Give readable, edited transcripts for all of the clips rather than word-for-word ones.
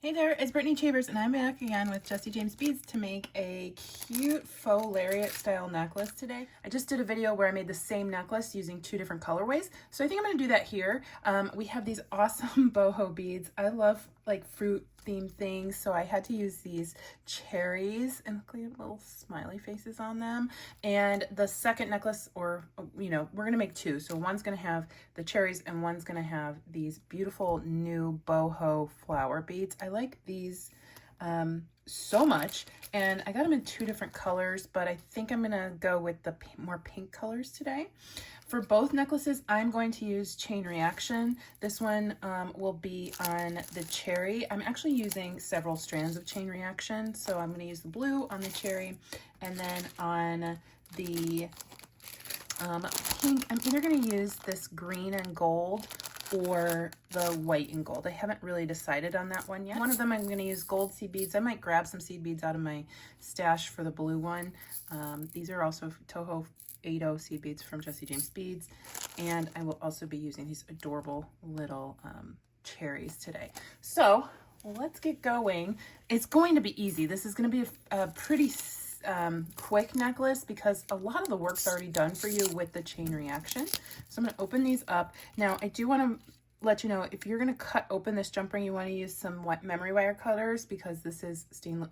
Hey there, it's Brittany Chambers and I'm back again with Jesse James Beads to make a cute faux lariat style necklace today. I just did a video where I made the same necklace using two different colorways, so I think I'm going to do that here. We have these awesome boho beads. I love like fruit themed things, so I had to use these cherries and look, like little smiley faces on them. And the second necklace, or we're gonna make two, so one's gonna have the cherries and one's gonna have these beautiful new boho flower beads. I like these so much, and I got them in two different colors, but I think I'm gonna go with the more pink colors today. For both necklaces, I'm going to use chain reaction. This one will be on the cherry. I'm actually using several strands of chain reaction, so I'm going to use the blue on the cherry, and then on the pink, I'm either going to use this green and gold or the white and gold. I haven't really decided on that one yet. One of them I'm going to use gold seed beads. I might grab some seed beads out of my stash for the blue one. These are also Toho 80 seed beads from Jesse James Beads, and I will also be using these adorable little cherries today. So let's get going. It's going to be easy. This is going to be a pretty quick necklace because a lot of the work's already done for you with the chain reaction. So I'm going to open these up. Now I do want to let you know, if you're going to cut open this jump ring, you want to use some memory wire cutters, because this is stainless.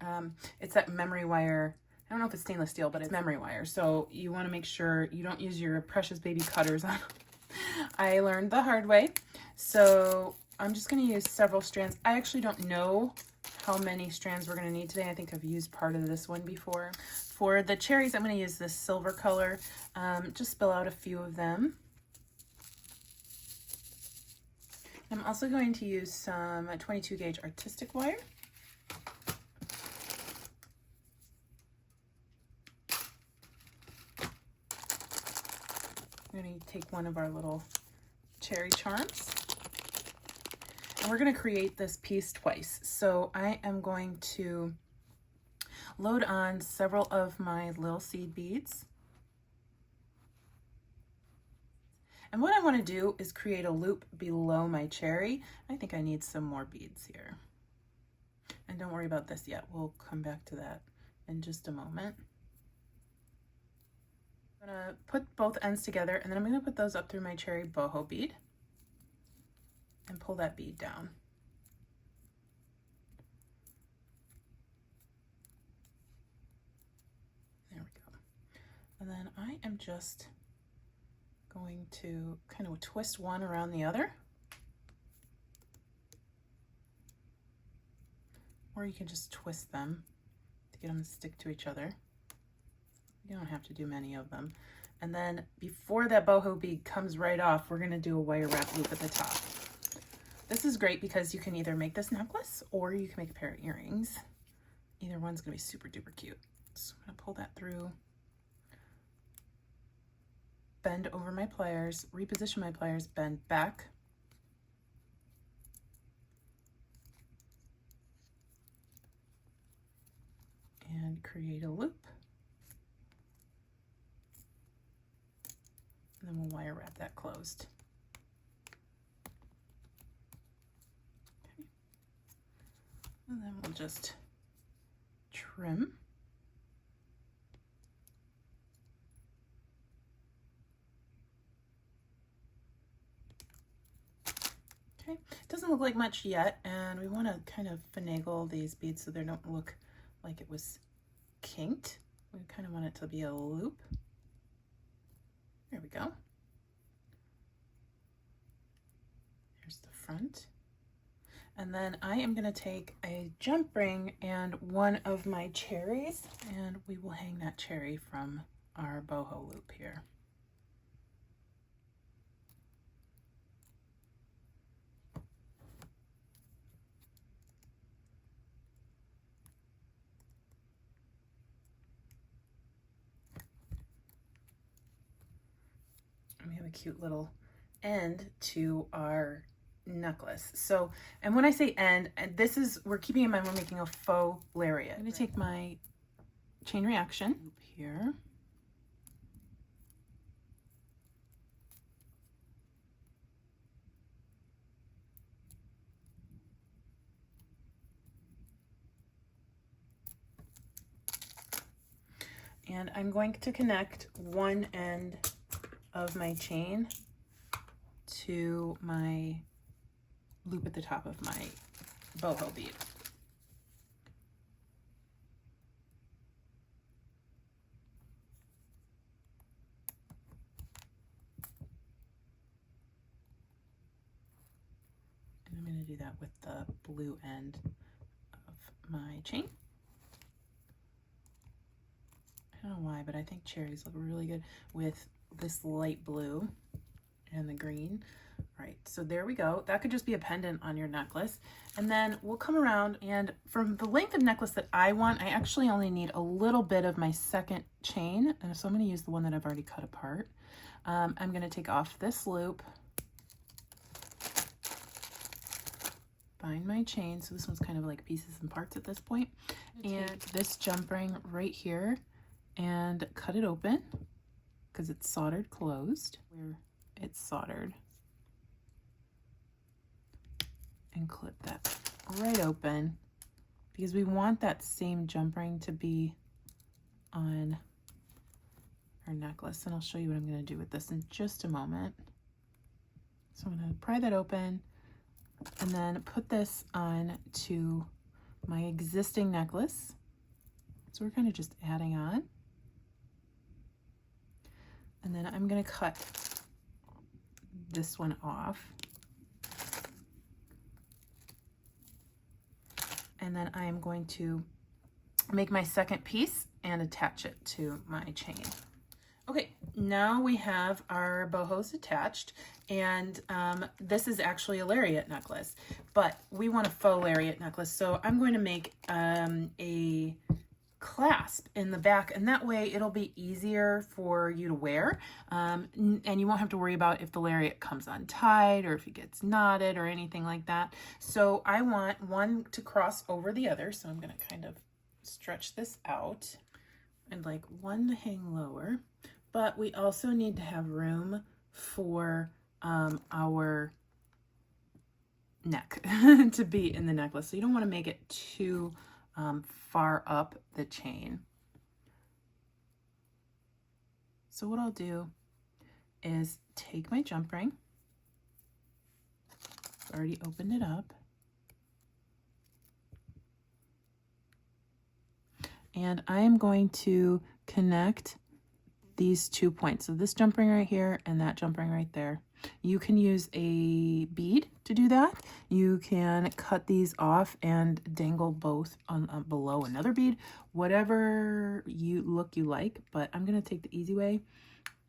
It's that memory wire. I don't know if it's stainless steel, but it's memory wire. So you want to make sure you don't use your precious baby cutters on. I learned the hard way. So I'm just going to use several strands. I actually don't know how many strands we're going to need today. I think I've used part of this one before. For the cherries, I'm going to use this silver color. Just spill out a few of them. I'm also going to use some 22 gauge artistic wire. I'm going to take one of our little cherry charms, and we're going to create this piece twice. So I am going to load on several of my little seed beads. And what I want to do is create a loop below my cherry. I think I need some more beads here. And don't worry about this yet. We'll come back to that in just a moment. I'm going to put both ends together, and then I'm going to put those up through my cherry boho bead and pull that bead down. There we go. And then I am just going to kind of twist one around the other. Or you can just twist them to get them to stick to each other. You don't have to do many of them. And then before that boho bead comes right off, we're going to do a wire wrap loop at the top. This is great because you can either make this necklace or you can make a pair of earrings. Either one's going to be super duper cute. So I'm going to pull that through, bend over my pliers, reposition my pliers, bend back, and create a loop. And then we'll wire wrap that closed. Okay. And then we'll just trim. Okay, it doesn't look like much yet, and we want to kind of finagle these beads so they don't look like it was kinked. We kind of want it to be a loop. There we go. Here's the front. And then I am going to take a jump ring and one of my cherries, and we will hang that cherry from our boho loop here. We have a cute little end to our necklace. So, and when I say end, this is, we're keeping in mind we're making a faux lariat. I'm going to take my chain reaction loop here. And I'm going to connect one end of my chain to my loop at the top of my boho bead. And I'm going to do that with the blue end of my chain. I don't know why, but I think cherries look really good with this light blue and the green. All right, so there we go. That could just be a pendant on your necklace. And then we'll come around, and from the length of necklace that I want, I actually only need a little bit of my second chain. And so I'm going to use the one that I've already cut apart. I'm going to take off this loop, bind my chain. So this one's kind of like pieces and parts at this point. And this jump ring right here, and cut it open because it's soldered closed where it's soldered, and clip that right open because we want that same jump ring to be on our necklace. And I'll show you what I'm going to do with this in just a moment. So I'm going to pry that open and then put this on to my existing necklace. So we're kind of just adding on. And then I'm going to cut this one off. And then I am going to make my second piece and attach it to my chain. Okay, now we have our bohos attached, and this is actually a lariat necklace, but we want a faux lariat necklace. So I'm going to make a clasp in the back, and that way it'll be easier for you to wear, and you won't have to worry about if the lariat comes untied or if it gets knotted or anything like that. So I want one to cross over the other, so I'm going to kind of stretch this out. I'd like one to hang lower, but we also need to have room for our neck to be in the necklace. So you don't want to make it too far up the chain. So what I'll do is take my jump ring, I've already opened it up, and I am going to connect these 2 points. So this jump ring right here and that jump ring right there. You can use a bead to do that. You can cut these off and dangle both on below another bead, whatever look you like. But I'm going to take the easy way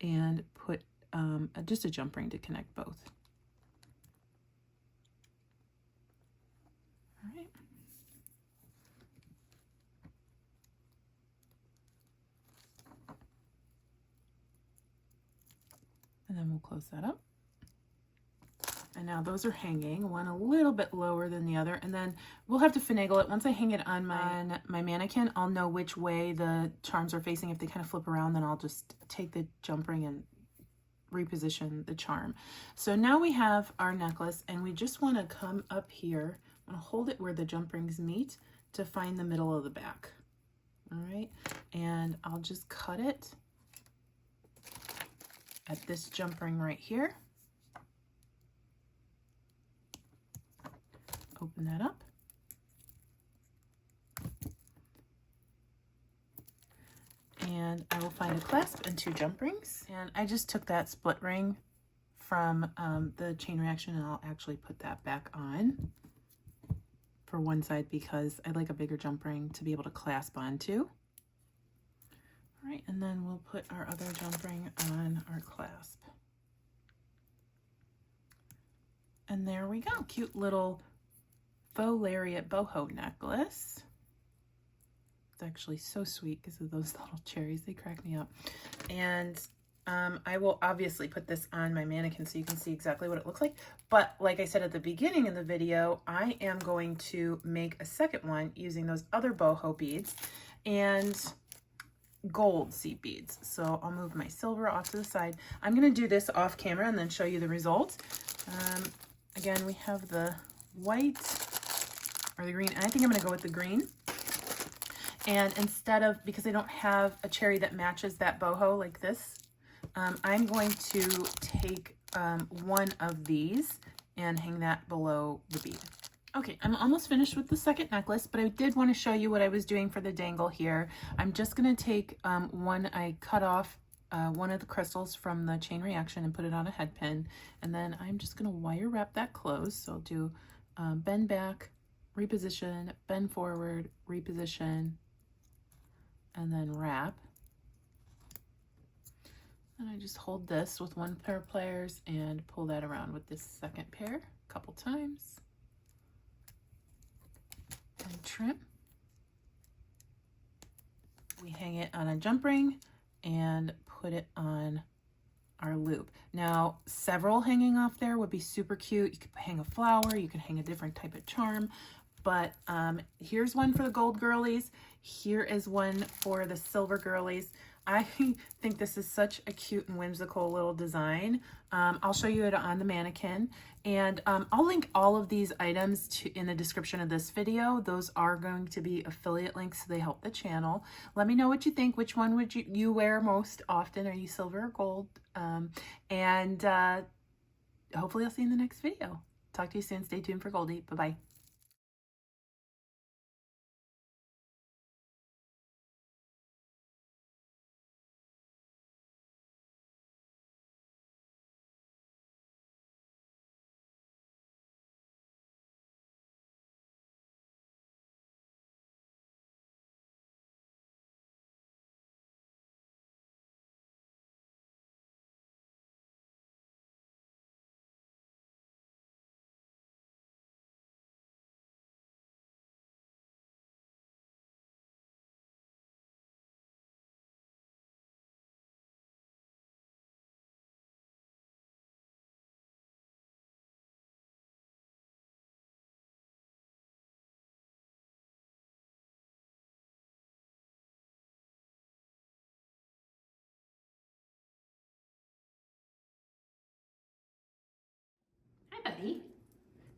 and put just a jump ring to connect both. All right. And then we'll close that up. And now those are hanging, one a little bit lower than the other, and then we'll have to finagle it. Once I hang it on my mannequin, I'll know which way the charms are facing. If they kind of flip around, then I'll just take the jump ring and reposition the charm. So now we have our necklace, and we just want to come up here. I'm going to hold it where the jump rings meet to find the middle of the back. All right, and I'll just cut it at this jump ring right here. Open that up. And I will find a clasp and 2 jump rings. And I just took that split ring from the chain reaction, and I'll actually put that back on for one side because I like a bigger jump ring to be able to clasp onto. All right, and then we'll put our other jump ring on our clasp. And there we go, cute little faux lariat boho necklace. It's actually so sweet because of those little cherries. They crack me up. And I will obviously put this on my mannequin so you can see exactly what it looks like. But like I said at the beginning of the video, I am going to make a second one using those other boho beads and gold seed beads. So I'll move my silver off to the side. I'm going to do this off camera and then show you the result. Again, we have the white or the green, and I think I'm going to go with the green. And instead of, because I don't have a cherry that matches that boho like this, I'm going to take one of these and hang that below the bead. Okay, I'm almost finished with the second necklace, but I did want to show you what I was doing for the dangle here. I'm just going to take I cut off one of the crystals from the chain reaction and put it on a head pin, and then I'm just going to wire wrap that closed. So I'll do bend back, reposition, bend forward, reposition, and then wrap. And I just hold this with one pair of pliers and pull that around with this second pair a couple times. And trim. We hang it on a jump ring and put it on our loop. Now, several hanging off there would be super cute. You could hang a flower, you could hang a different type of charm, but here's one for the gold girlies. Here is one for the silver girlies. I think this is such a cute and whimsical little design. I'll show you it on the mannequin, and I'll link all of these items in the description of this video. Those are going to be affiliate links, so they help the channel. Let me know what you think. Which one would you wear most often? Are you silver or gold? And hopefully I'll see you in the next video. Talk to you soon. Stay tuned for Goldie. Bye-bye. Hi, buddy.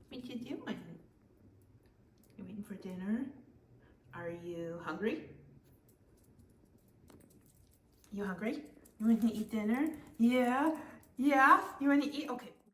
What you doing? You waiting for dinner? Are you hungry? You hungry? You want to eat dinner? Yeah? Yeah? You want to eat? Okay.